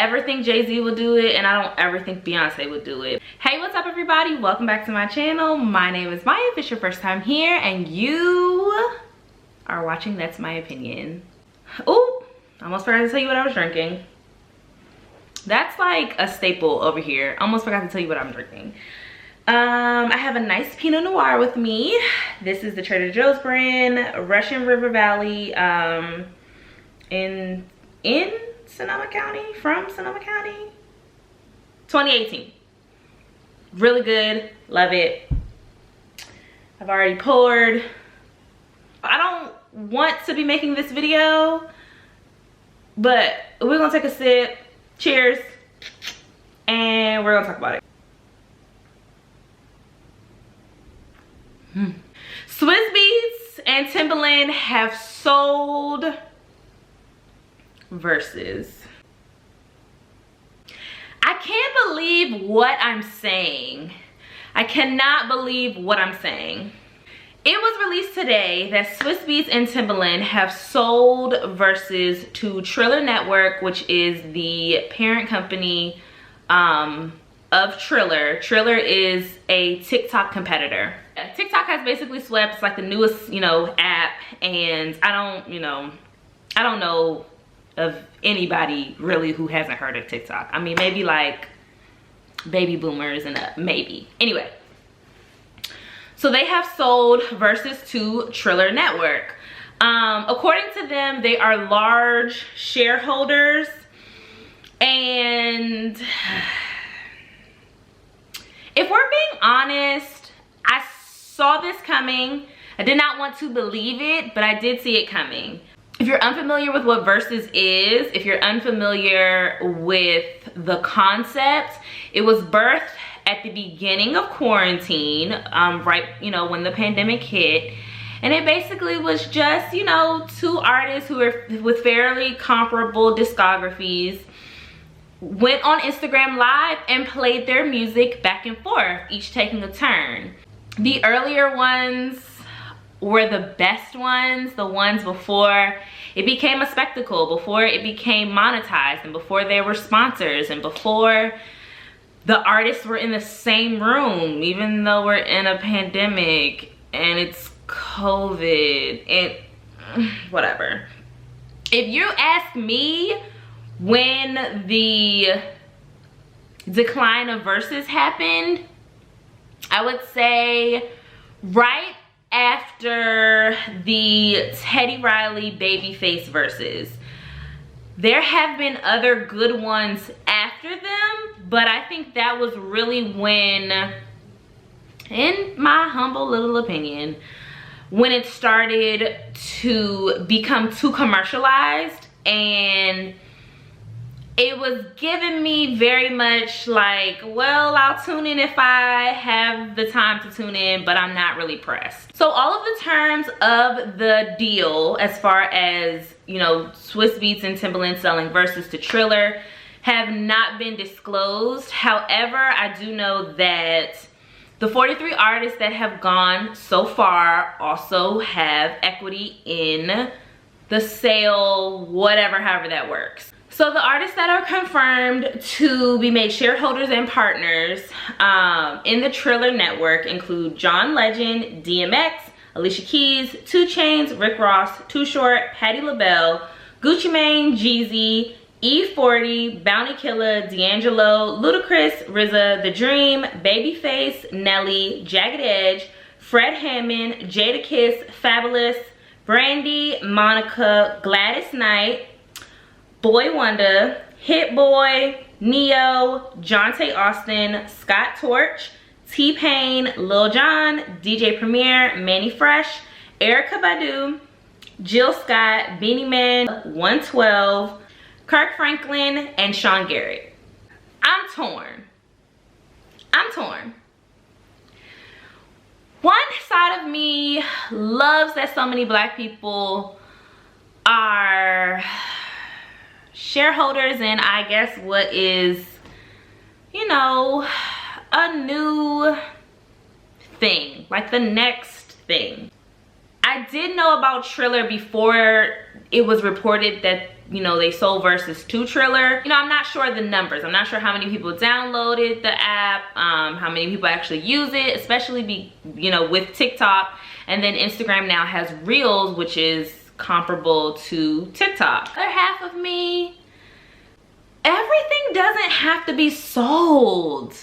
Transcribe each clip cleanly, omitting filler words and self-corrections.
ever think Jay-Z would do it, and I don't ever think Beyonce would do it. Hey, what's up everybody? Welcome back to my channel. My name is Maya. If it's your first time here and you are watching That's My Opinion. Oh, almost forgot to tell you what I was drinking. That's like a staple over here. Almost forgot to tell you what I'm drinking. I have a nice Pinot Noir with me. This is the Trader Joe's brand, Russian River Valley, in Sonoma County, from Sonoma County. 2018. Really good, love it. I've already poured. I don't want to be making this video, but we're gonna take a sip. Cheers, and we're gonna talk about it. Swizz Beatz and Timbaland have sold Verzuz. I can't believe what I'm saying. I cannot believe what I'm saying. It was released today that Swizz Beatz and Timbaland have sold Verzuz to Triller Network, which is the parent company of Triller. Triller is a TikTok competitor. TikTok has basically swept, it's like the newest, app, and I don't know of anybody really who hasn't heard of TikTok. I mean, maybe like baby boomers and maybe. Anyway, so they have sold Verzuz to Triller Network. According to them, they are large shareholders, and if we're being honest, I saw this coming. I did not want to believe it, but I did see it coming. If you're unfamiliar with what Verzuz is, if you're unfamiliar with the concept, it was birthed at the beginning of quarantine, right, when the pandemic hit. And it basically was just, two artists who are with fairly comparable discographies went on Instagram Live and played their music back and forth, each taking a turn. The earlier ones were the best ones, the ones before it became a spectacle, before it became monetized, and before there were sponsors, and before the artists were in the same room, even though we're in a pandemic and it's COVID and whatever. If you ask me, when the decline of Verzuz happened, I would say right after the Teddy Riley Babyface Verzuz. There have been other good ones after them, but I think that was really when, in my humble little opinion, when it started to become too commercialized, and it was giving me very much like, well, I'll tune in if I have the time to tune in, but I'm not really pressed. So all of the terms of the deal, as far as, Swizz Beatz and Timbaland selling Verzuz to Triller, have not been disclosed. However, I do know that the 43 artists that have gone so far also have equity in the sale, however that works. So the artists that are confirmed to be made shareholders and partners in the Triller Network include John Legend, DMX, Alicia Keys, 2 Chainz, Rick Ross, Too Short, Patti LaBelle, Gucci Mane, Jeezy, E40, Bounty Killer, D'Angelo, Ludacris, RZA, The Dream, Babyface, Nelly, Jagged Edge, Fred Hammond, Jadakiss, Fabulous, Brandy, Monica, Gladys Knight, Boy Wonder, Hit Boy, Neo, Jonte Austin, Scott Torch, T-Pain, Lil Jon, DJ Premier, Manny Fresh, Erykah Badu, Jill Scott, Beanie Man, 112, Kirk Franklin, and Sean Garrett. I'm torn. One side of me loves that so many black people are shareholders in, I guess, what is, a new thing, like the next thing. I did know about Triller before it was reported that you know, they sold Verzuz to Triller. You know, I'm not sure the numbers. I'm not sure how many people downloaded the app, how many people actually use it, especially you know, with TikTok. And then Instagram now has Reels, which is comparable to TikTok. The other half of me, everything doesn't have to be sold.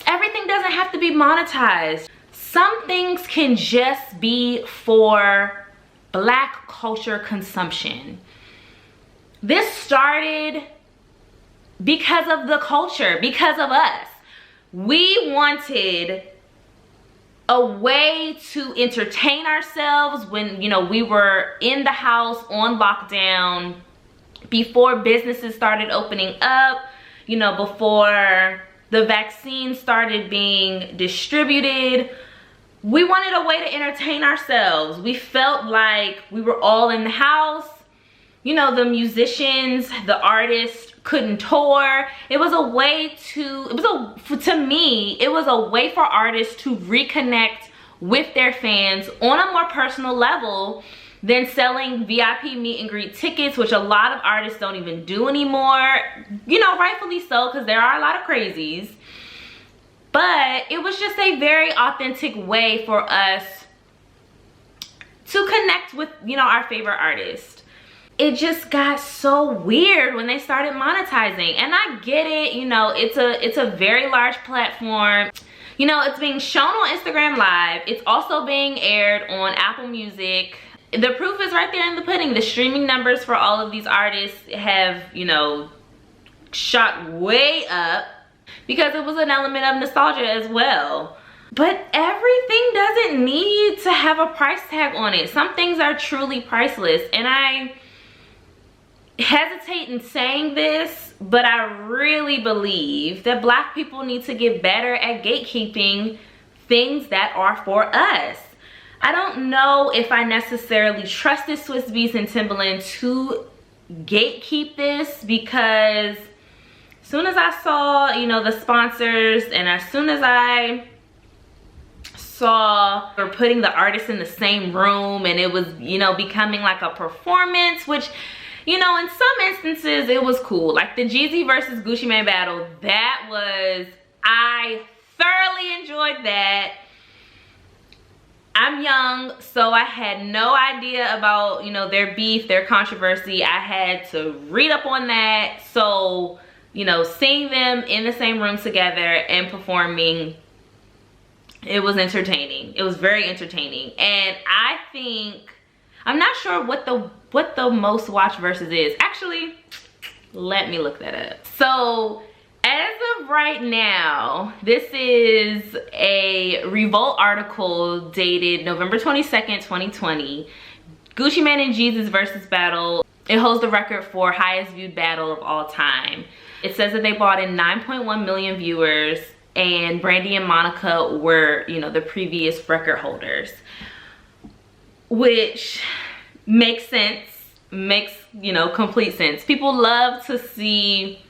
Everything doesn't have to be monetized. Some things can just be for Black culture consumption. This started because of the culture, because of us. We wanted a way to entertain ourselves when, you know, we were in the house on lockdown, before businesses started opening up, you know, before the vaccine started being distributed. We wanted a way to entertain ourselves. We felt like we were all in the house. You know, the musicians, the artists couldn't tour. It was a way to me, it was a way for artists to reconnect with their fans on a more personal level than selling VIP meet and greet tickets, which a lot of artists don't even do anymore. You know, rightfully so, because there are a lot of crazies. But it was just a very authentic way for us to connect with, you know, our favorite artist. It just got so weird when they started monetizing. And I get it, you know, it's a very large platform. You know, it's being shown on Instagram Live. It's also being aired on Apple Music. The proof is right there in the pudding. The streaming numbers for all of these artists have, you know, shot way up, because it was an element of nostalgia as well. But everything doesn't need to have a price tag on it. Some things are truly priceless. And I hesitate in saying this, but I really believe that Black people need to get better at gatekeeping things that are for us. I don't know if I necessarily trusted Swizz and Timbaland to gatekeep this, because as soon as I saw, you know, the sponsors, and as soon as I saw they're putting the artists in the same room, and it was, you know, becoming like a performance, which, you know, in some instances it was cool. Like the Jeezy versus Gucci Mane battle, I thoroughly enjoyed that. I'm young, so I had no idea about, you know, their beef, their controversy. I had to read up on that. So, you know, seeing them in the same room together and performing, it was entertaining. It was very entertaining. And I think, I'm not sure what the most watched Verzuz is. Actually, let me look that up. So as of right now, this is a Revolt article dated November 22nd, 2020. Gucci Mane and Jeezy's Verzuz battle. It holds the record for highest viewed battle of all time. It says that they brought in 9.1 million viewers, and Brandy and Monica were, you know, the previous record holders. Which makes sense, makes, you know, complete sense. People love to see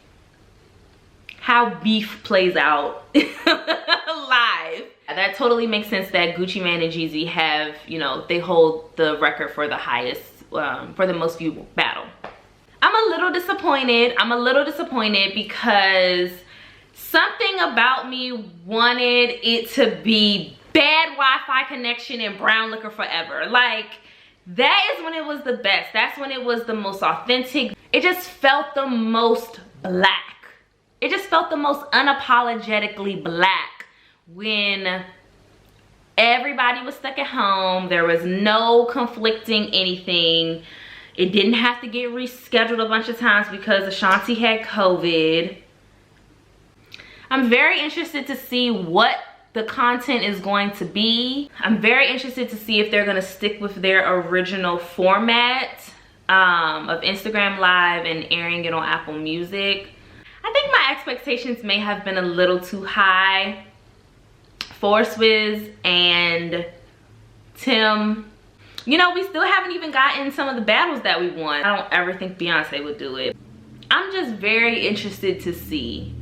how beef plays out live. That totally makes sense that Gucci Mane and Jeezy have, you know, they hold the record for the highest, for the most viewed battle. I'm a little disappointed. I'm a little disappointed because something about me wanted it to be bad Wi-Fi connection and brown liquor forever. Like, that is when it was the best. That's when it was the most authentic. It just felt the most Black. It just felt the most unapologetically Black when everybody was stuck at home. There was no conflicting anything. It didn't have to get rescheduled a bunch of times because Ashanti had COVID. I'm very interested to see what the content is going to be. I'm very interested to see if they're going to stick with their original format of Instagram Live and airing it on Apple Music. I think my expectations may have been a little too high for Swizz and Tim. You know, we still haven't even gotten some of the battles that we won. I don't ever think Beyonce would do it. I'm just very interested to see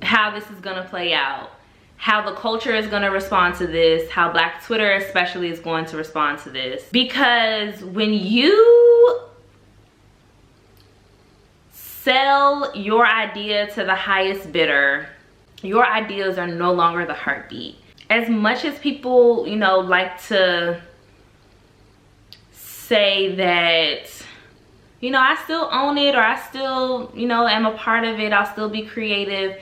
how this is gonna play out, how the culture is gonna respond to this, how Black Twitter especially is going to respond to this. Because when you sell your idea to the highest bidder, your ideas are no longer the heartbeat. As much as people, you know, like to say that, you know, I still own it, or I still, you know, am a part of it, I'll still be creative,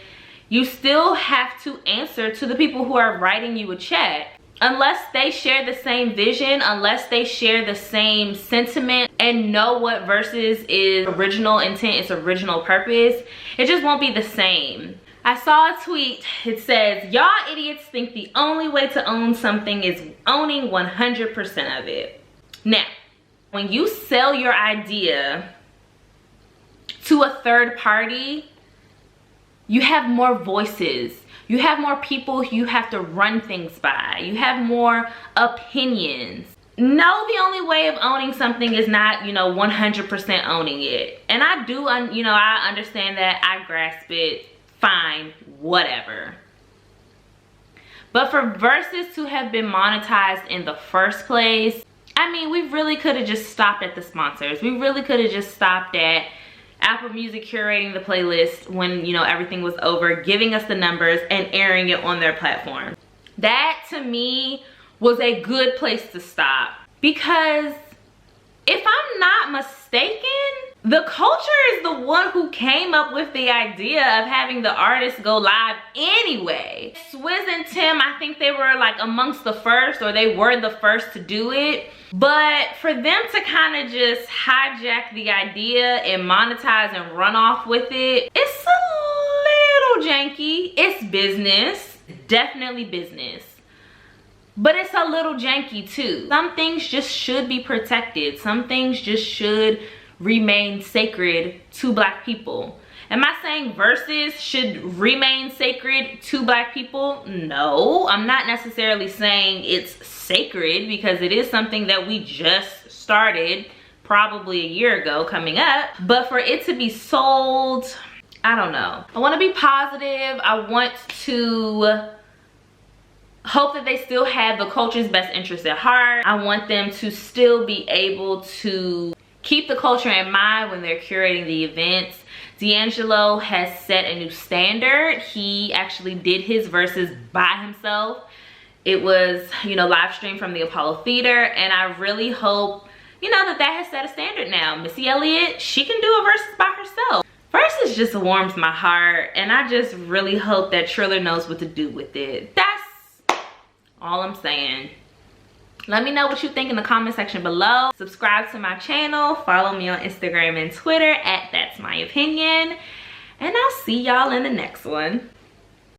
you still have to answer to the people who are writing you a check. Unless they share the same vision, unless they share the same sentiment and know what Verzuz is original intent, its original purpose, it just won't be the same. I saw a tweet, it says, y'all idiots think the only way to own something is owning 100% of it. Now, when you sell your idea to a third party, you have more voices. You have more people you have to run things by. You have more opinions. No, the only way of owning something is not, you know, 100% owning it. And I do, you know, I understand that. I grasp it. Fine, whatever. But for Verzuz to have been monetized in the first place, I mean, we really could have just stopped at the sponsors. We really could have just stopped at Apple Music curating the playlist when, you know, everything was over, giving us the numbers and airing it on their platform. That to me was a good place to stop, because if I'm not mistaken, the culture is the one who came up with the idea of having the artists go live anyway. Swizz and Tim, I think they were like amongst the first, or they were the first to do it. But for them to kind of just hijack the idea and monetize and run off with it, it's a little janky. It's business, definitely business. But it's a little janky too. Some things just should be protected. Some things just should remain sacred to Black people. Am I saying Verzuz should remain sacred to Black people? No, I'm not necessarily saying it's sacred, because it is something that we just started probably a year ago coming up. But for it to be sold, I don't know. I want to be positive. I want to hope that they still have the culture's best interest at heart. I want them to still be able to keep the culture in mind when they're curating the events. D'Angelo has set a new standard. He actually did his Verzuz by himself. It was, you know, live streamed from the Apollo Theater, and I really hope, you know, that has set a standard now. Missy Elliott, she can do a Verzuz by herself. Verzuz just warms my heart, and I just really hope that Triller knows what to do with it. That's all I'm saying. Let me know what you think in the comment section below. Subscribe to my channel. Follow me on Instagram and Twitter at That's My Opinion. And I'll see y'all in the next one.